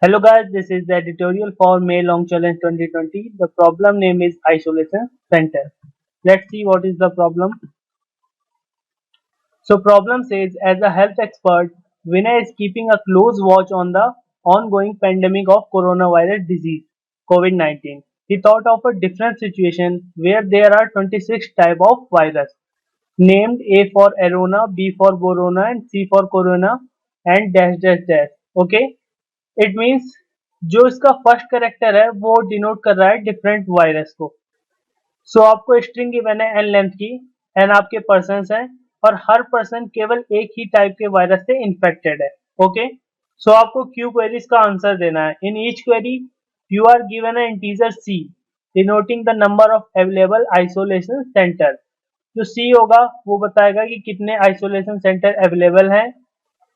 Hello guys, this is the editorial for May Long Challenge 2020. The problem name is Isolation Center. Let's see what is the problem. So problem says, as a health expert, Vinay is keeping a close watch on the ongoing pandemic of coronavirus disease, COVID-19. He thought of a different situation where there are 26 type of virus, named A for Arona, B for Borona and C for Corona and dash dash dash. Okay, it means जो इसका first character है वो denote कर रहा है different virus को। So आपको string given है एन लेंथ की, एन आपके पर्सन हैं और हर पर्सन केवल एक ही टाइप के वायरस से इन्फेक्टेड है। ओके, सो आपको क्यू क्वेरीज का आंसर देना है। In each query you are given a integer C denoting the number of available isolation centre. जो सी होगा वो बताएगा कि कितने आइसोलेशन सेंटर अवेलेबल हैं।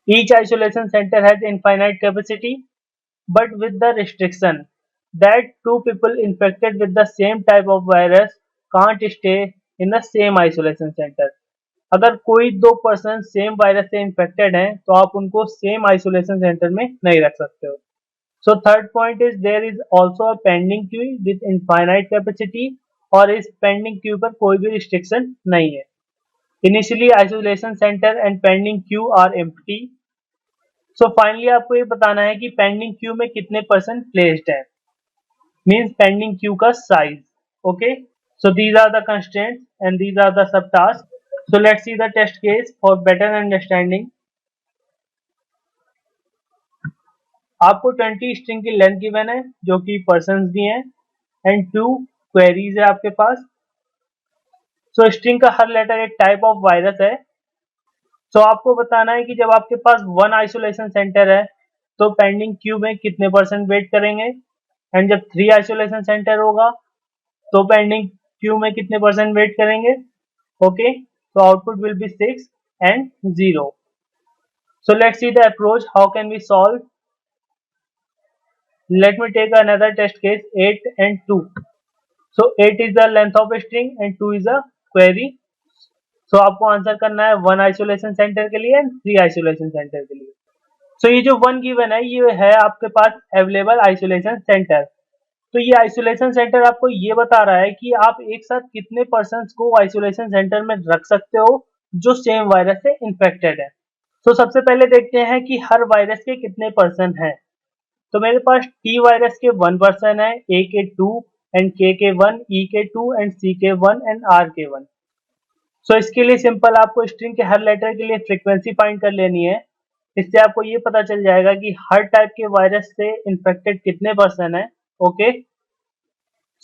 Each isolation centre has infinite capacity but with the restriction that two people infected with the same type of virus can't stay in the same isolation center. अगर कोई दो person same virus से infected हैं तो आप उनको same isolation centre में नहीं रख सकते हो। So third point is there is also a pending queue with infinite capacity, और इस पेंडिंग क्यू पर कोई भी रिस्ट्रिक्शन नहीं है। Initially isolation centre and pending queue are empty. So finally आपको ये बताना है कि पेंडिंग क्यू में कितने पर्सन प्लेस्ड है, मींस पेंडिंग क्यू का size. Okay, so these are the constraints and these are the sub task. So let's see the test case for better understanding. आपको 20 स्ट्रिंग की लेंथ गिवन है जो कि person दिए हैं and 2 queries है आपके पास। सो स्ट्रिंग का हर लेटर एक टाइप ऑफ वायरस है। सो आपको बताना है कि जब आपके पास वन आइसोलेशन सेंटर है तो पेंडिंग क्यू में कितने परसेंट वेट करेंगे, एंड जब 3 आइसोलेशन सेंटर होगा तो पेंडिंग क्यू में कितने परसेंट वेट करेंगे। Okay, so output will be 6 and 0. So let's see the approach. How can we solve? Let me take another test case 8 and 2. So 8 is the length of a string and 2 is a query. So आपको answer करना है 1 isolation centre के लिए and 3 isolation centre के लिए। सो ये जो 1 given है ये है आपके पास अवेलेबल आइसोलेशन सेंटर। तो ये आइसोलेशन सेंटर आपको ये बता रहा है कि आप एक साथ कितने पर्सन्स को आइसोलेशन सेंटर में रख सकते हो जो सेम वायरस से इन्फेक्टेड है। तो सबसे पहले देखते हैं कि हर वायरस के कितने पर्सन हैं। तो मेरे पास टी वायरस के 1 पर्सन है, ए के 2 एंड के 1, ई के 2 एंड सी के 1 एंड आर के 1। सो इसके लिए सिंपल आपको स्ट्रिंग के हर लेटर के लिए फ्रीक्वेंसी फाइंड कर लेनी है। इससे आपको ये पता चल जाएगा कि हर टाइप के वायरस से इन्फेक्टेड कितने पर्सन है। ओके,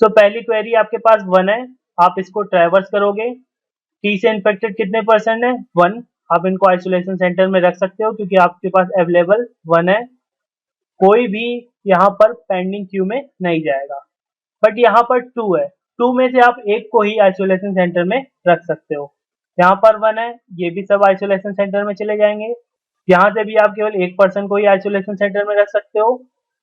सो पहली क्वेरी आपके पास 1 है, आप इसको ट्रैवर्स करोगे। टी से इन्फेक्टेड कितने पर्सन है 1, आप इनको आइसोलेशन सेंटर में रख सकते हो क्योंकि आपके पास अवेलेबल 1 है। कोई भी यहाँ पर पेंडिंग क्यू में नहीं जाएगा। बट यहाँ पर 2 है, 2 में से आप एक को ही आइसोलेशन सेंटर में रख सकते हो। यहाँ पर 1 है, ये भी सब आइसोलेशन सेंटर में चले जाएंगे। यहाँ से भी आप केवल एक पर्सन को ही आइसोलेशन सेंटर में रख सकते हो।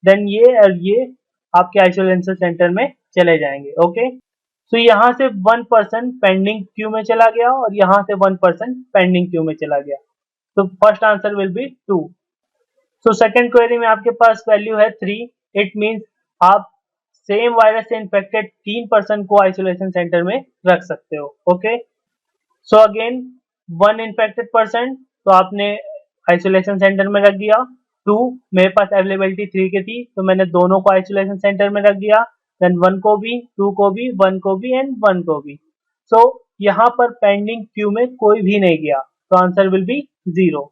देन ये और ये आपके आइसोलेशन सेंटर में चले जाएंगे। ओके, तो यहाँ से 1 पर्सन पेंडिंग क्यू में चला गया और यहाँ से 1 पर्सन पेंडिंग क्यू में चला गया। तो first answer will be 2। So second query में आपके पास वैल्यू है 3। इट मींस आप सेम वायरस से इन्फेक्टेड 3 पर्सन को आइसोलेशन सेंटर में रख सकते हो। Okay, so again 1 infected person तो आपने आइसोलेशन सेंटर में रख दिया। 2 मेरे पास अवेलेबिलिटी 3 की थी तो मैंने दोनों को आइसोलेशन सेंटर में रख दिया। देन 1 को भी, 2 को भी, 1 को भी एंड 1 को भी। सो यहाँ पर पेंडिंग क्यू में कोई भी नहीं गया तो आंसर विल बी 0।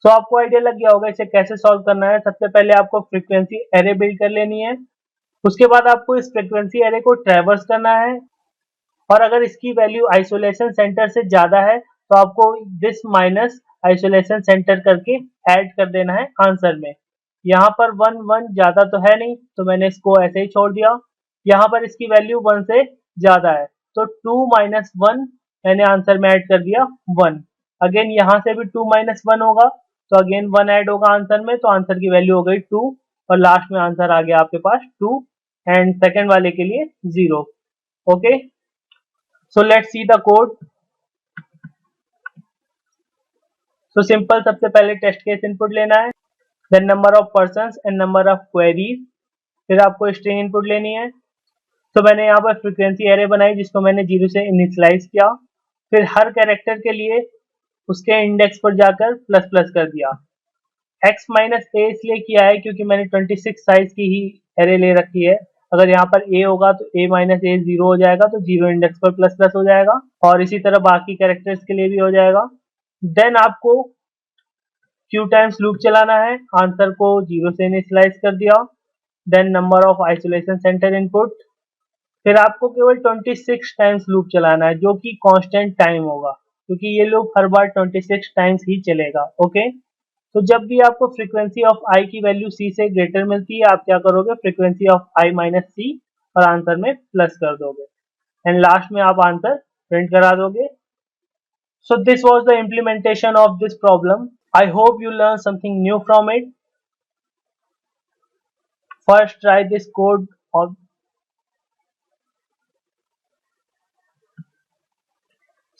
सो आपको आइडिया लग गया होगा इसे कैसे सॉल्व करना है। सबसे पहले आपको फ्रीक्वेंसी एरे बिल्ड कर लेनी है, उसके बाद आपको इस फ्रीक्वेंसी एरे को ट्रैवर्स करना है और अगर इसकी वैल्यू आइसोलेशन सेंटर से ज्यादा है तो आपको दिस माइनस आइसोलेशन सेंटर करके ऐड कर देना है आंसर में। यहाँ पर 1 1 ज्यादा तो है नहीं तो मैंने इसको ऐसे ही छोड़ दिया। यहाँ पर इसकी वैल्यू 1 से ज्यादा है तो 2 माइनस 1 मैंने आंसर में ऐड कर दिया 1। अगेन यहाँ से भी 2 माइनस 1 होगा तो अगेन 1 ऐड होगा आंसर में, तो आंसर की वैल्यू हो गई 2 और लास्ट में आंसर आ गया आपके पास 2 एंड सेकेंड वाले के लिए 0। Okay, so let's see the code. So simple सबसे पहले टेस्ट केस इनपुट लेना है। Then number of persons and number of queries. फिर आपको स्ट्रिंग इनपुट लेनी है। तो मैंने यहाँ पर फ्रीक्वेंसी एरे बनाई जिसको मैंने 0 से इनिशियलाइज किया। फिर हर कैरेक्टर के लिए उसके इंडेक्स पर जाकर प्लस प्लस कर दिया। एक्स माइनस ए इसलिए किया है क्योंकि मैंने 26 साइज की ही एरे ले रखी है। अगर यहाँ पर ए होगा तो ए माइनस ए 0 हो जाएगा, तो 0 इंडेक्स पर प्लस प्लस हो जाएगा, और इसी तरह बाकी कैरेक्टर्स के लिए भी हो जाएगा। देन आपको क्यू टाइम्स लूप चलाना है। आंसर को 0 से इनिशियलाइज कर दिया। Then number of isolation centre input. फिर आपको केवल 26 टाइम्स लूप चलाना है जो कि कांस्टेंट टाइम होगा, क्योंकि ये लूप हर बार 26 टाइम्स ही चलेगा। ओके, तो जब भी आपको फ्रीक्वेंसी ऑफ आई की वैल्यू सी से ग्रेटर मिलती है, आप क्या करोगे, फ्रीक्वेंसी ऑफ आई माइनस सी और आंसर में प्लस कर दोगे, एंड लास्ट में आप आंसर प्रिंट करा दोगे। So this was the implementation of this problem. I hope you learned something new from it. First try this code of.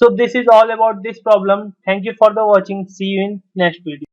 So this is all about this problem. Thank you for the watching. See you in next video.